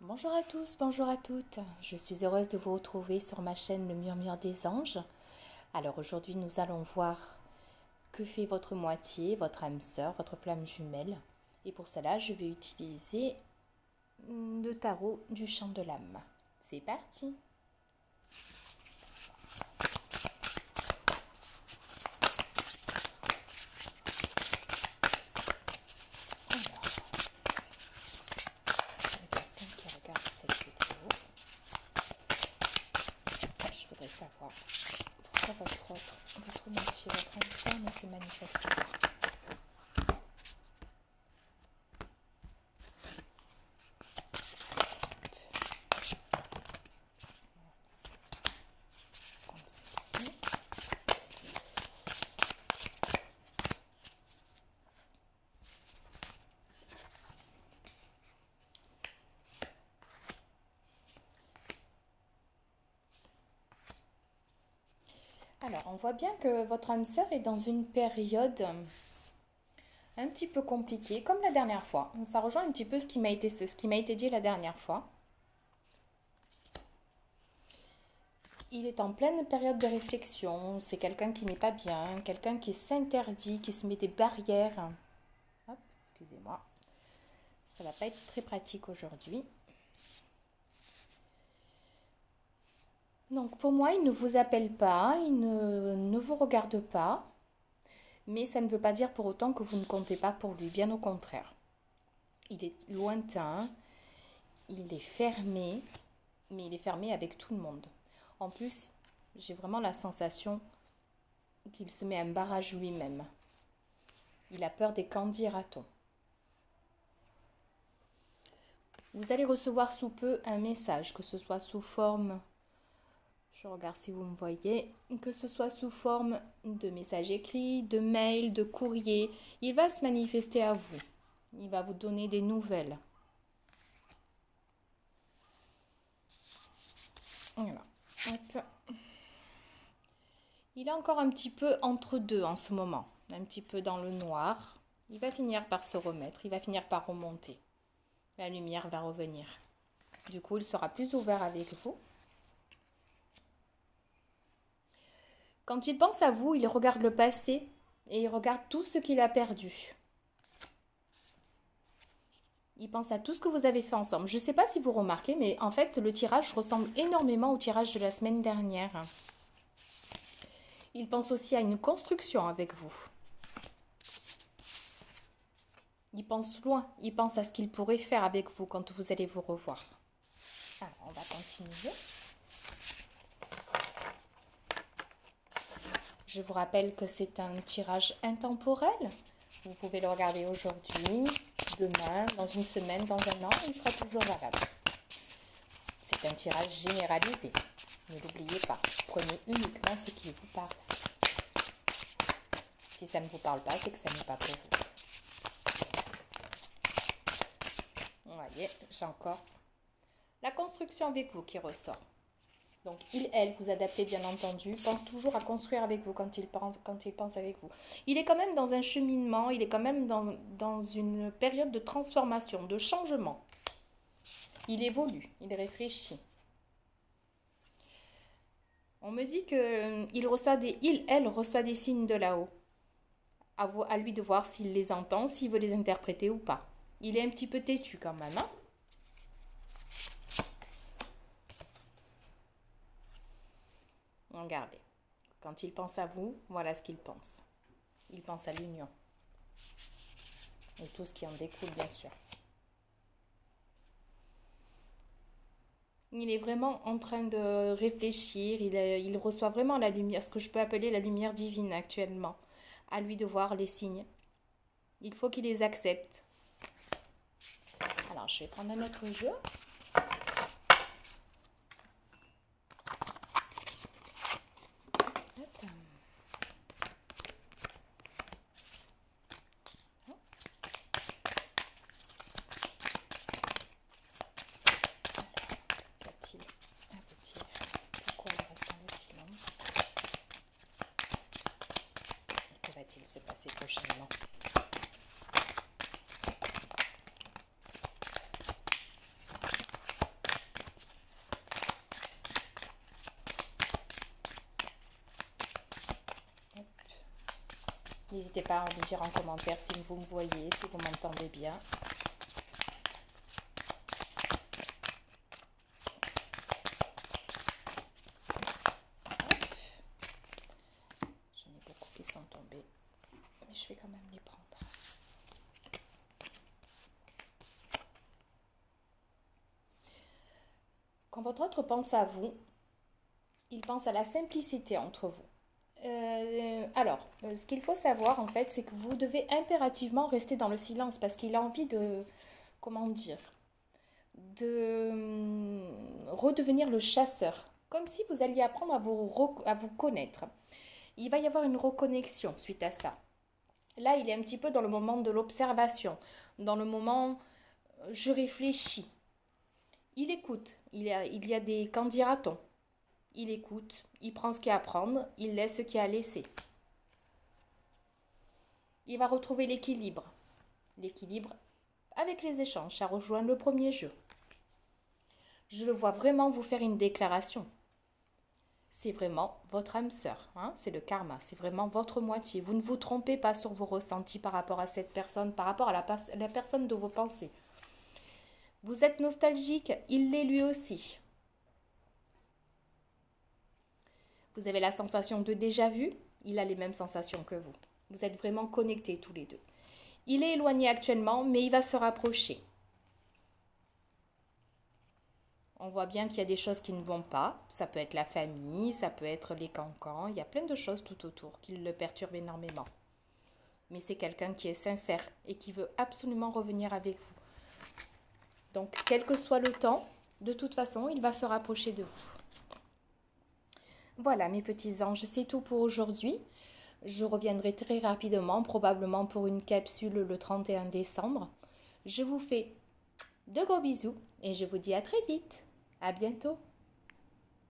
Bonjour à tous, bonjour à toutes. Je suis heureuse de vous retrouver sur ma chaîne Le Murmure des Anges. Alors aujourd'hui, nous allons voir que fait votre moitié, votre âme sœur, votre flamme jumelle. Et pour cela, je vais utiliser le tarot du chant de l'âme. C'est parti! Alors, les personnes qui regardent cette vidéo, je voudrais savoir pourquoi votre moitié, votre âme sœur ne se manifeste pas. Comme ceci. Alors, on voit bien que votre âme sœur est dans une période un petit peu compliquée, comme la dernière fois. Ça rejoint un petit peu ce qui m'a été dit la dernière fois. Il est en pleine période de réflexion. C'est quelqu'un qui n'est pas bien, quelqu'un qui s'interdit, qui se met des barrières. Hop, excusez-moi. Ça va pas être très pratique aujourd'hui. Donc pour moi, il ne vous appelle pas, il ne vous regarde pas, mais ça ne veut pas dire pour autant que vous ne comptez pas pour lui, bien au contraire. Il est lointain, il est fermé, mais il est fermé avec tout le monde. En plus, j'ai vraiment la sensation qu'il se met un barrage lui-même. Il a peur des qu'en dira-t-on. Vous allez recevoir sous peu un message, que ce soit sous forme... Je regarde si vous me voyez, que ce soit sous forme de message écrit, de mail, de courrier, il va se manifester à vous. Il va vous donner des nouvelles. Voilà. Hop. Il est encore un petit peu entre deux en ce moment, un petit peu dans le noir. Il va finir par se remettre, il va finir par remonter. La lumière va revenir. Du coup, il sera plus ouvert avec vous. Quand il pense à vous, il regarde le passé et il regarde tout ce qu'il a perdu. Il pense à tout ce que vous avez fait ensemble. Je ne sais pas si vous remarquez, mais en fait, le tirage ressemble énormément au tirage de la semaine dernière. Il pense aussi à une construction avec vous. Il pense loin. Il pense à ce qu'il pourrait faire avec vous quand vous allez vous revoir. Alors, on va continuer. Je vous rappelle que c'est un tirage intemporel. Vous pouvez le regarder aujourd'hui, demain, dans une semaine, dans un an, il sera toujours valable. C'est un tirage généralisé. Ne l'oubliez pas. Prenez uniquement ce qui vous parle. Si ça ne vous parle pas, c'est que ça n'est pas pour vous. Vous voyez, j'ai encore la construction avec vous qui ressort. Donc, elle, vous adaptez bien entendu, pense toujours à construire avec vous quand il pense avec vous. Il est quand même dans un cheminement, il est quand même dans une période de transformation, de changement. Il évolue, il réfléchit. On me dit que elle reçoit des signes de là-haut. À lui de voir s'il les entend, s'il veut les interpréter ou pas. Il est un petit peu têtu quand même, hein? Regardez, quand il pense à vous, voilà ce qu'il pense. Il pense à l'union. Et tout ce qui en découle, bien sûr. Il est vraiment en train de réfléchir, il reçoit vraiment la lumière, ce que je peux appeler la lumière divine actuellement. À lui de voir les signes. Il faut qu'il les accepte. Alors, je vais prendre un autre jeu. Va-t-il se passer prochainement? N'hésitez pas à me dire en commentaire si vous me voyez, si vous m'entendez bien. J'en ai beaucoup qui sont tombés, mais je vais quand même les prendre. Quand votre autre pense à vous, il pense à la simplicité entre vous. Ce qu'il faut savoir en fait, c'est que vous devez impérativement rester dans le silence parce qu'il a envie de, comment dire, de redevenir le chasseur, comme si vous alliez apprendre à vous connaître. Il va y avoir une reconnexion suite à ça. Là, il est un petit peu dans le moment de l'observation, dans le moment je réfléchis. Il écoute, il y a des, qu'en dira-t-on? Il écoute, il prend ce qu'il y a à prendre, il laisse ce qu'il y a à laisser. Il va retrouver l'équilibre. L'équilibre avec les échanges, ça rejoint le premier jeu. Je le vois vraiment vous faire une déclaration. C'est vraiment votre âme sœur, hein? C'est le karma, c'est vraiment votre moitié. Vous ne vous trompez pas sur vos ressentis par rapport à cette personne, par rapport à la personne de vos pensées. Vous êtes nostalgique, il l'est lui aussi. Vous avez la sensation de déjà-vu, il a les mêmes sensations que vous. Vous êtes vraiment connectés tous les deux. Il est éloigné actuellement, mais il va se rapprocher. On voit bien qu'il y a des choses qui ne vont pas. Ça peut être la famille, ça peut être les cancans. Il y a plein de choses tout autour qui le perturbent énormément. Mais c'est quelqu'un qui est sincère et qui veut absolument revenir avec vous. Donc, quel que soit le temps, de toute façon, il va se rapprocher de vous. Voilà, mes petits anges, c'est tout pour aujourd'hui. Je reviendrai très rapidement, probablement pour une capsule le 31 décembre. Je vous fais de gros bisous et je vous dis à très vite. À bientôt.